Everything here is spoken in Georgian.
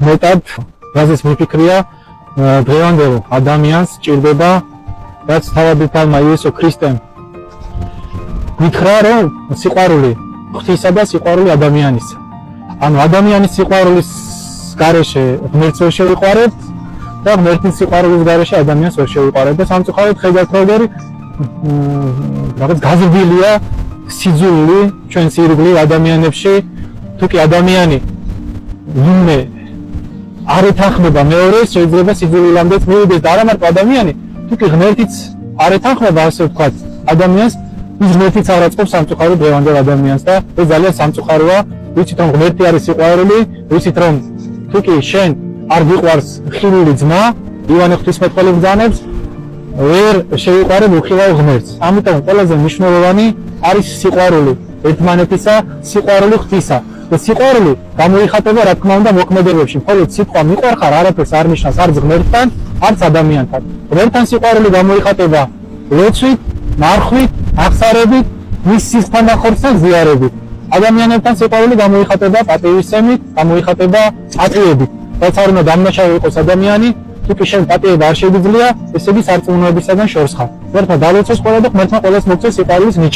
მეტად რაზეც მიფიქრია დღევანდელ ადამიანს ჭირდება რაც თავადითალმა იესო ქრისტემ გითხრა რომ სიყვარული ღვთისა და სიყვარული ადამიანის. ანუ ადამიანის სიყვარულის გარეშე ღმერთს ვერ შევიყვარებთ და ღმერთის სიყვარულის გარეშე ადამიანს ვერ შევიყვარებთ და სამწუხაროდ ხედავთ როგორ რაღაც გაზრდილია სიძულვი ჩვენს ირგვლივ ადამიანებში თუ კი ადამიანი ვინმე არ ეთანხმება მეორეს შეიძლება სიძულვილამდეც მივიდეს და არა მარტო ადამიანი თუ კი ღმერთიც არ ეთანხმება ასე ვთქვათ ადამიანს ის ღმერთიც არ აწყობს სამწუხაროდ დღევანდელ ადამიანს და ეს ძალიან სამწუხაროა ვიცით რომ ღმერთი არის სიყვარული ვიცით რომ თუ კი შენ არ გიყვარს ხილული ძმა ივანე ღვთისმეტყველი ბრძანებს ვერ შევიყვარებ უხილავ ღმერთს ამიტომ ყველაზე მნიშვნელოვანი არის სიყვარული ერთმანეთისა სიყვარული ღვთისა და სიყვარული გამოიხატება რა თქმა უნდა მოქმედებებში მხოლოდ სიტყვა მიყვარხარ არაფერს არ ნიშნავს არც ღმერთთან არც ადამიანთან ღმერთთან სიყვარული გამოიხატება ლოცვით მარხვით აღსარებით მის სისხლთანახორცს და ზიარებით ადამიანებთან სიყვარული გამოიხატება პატივისცემით გამოიხატება აწვევებით რაც არ უნდა დამნაშავე იყოს ადამიანი თუ კი შენ პატიება არ შეგიძლია ესე იგი სარწმუნოებისაგან შორს ხარ ღმერთმა დალოცოს ყველა და ღმერთმა ყველას მოგწეს სიყვარულის ნიჭი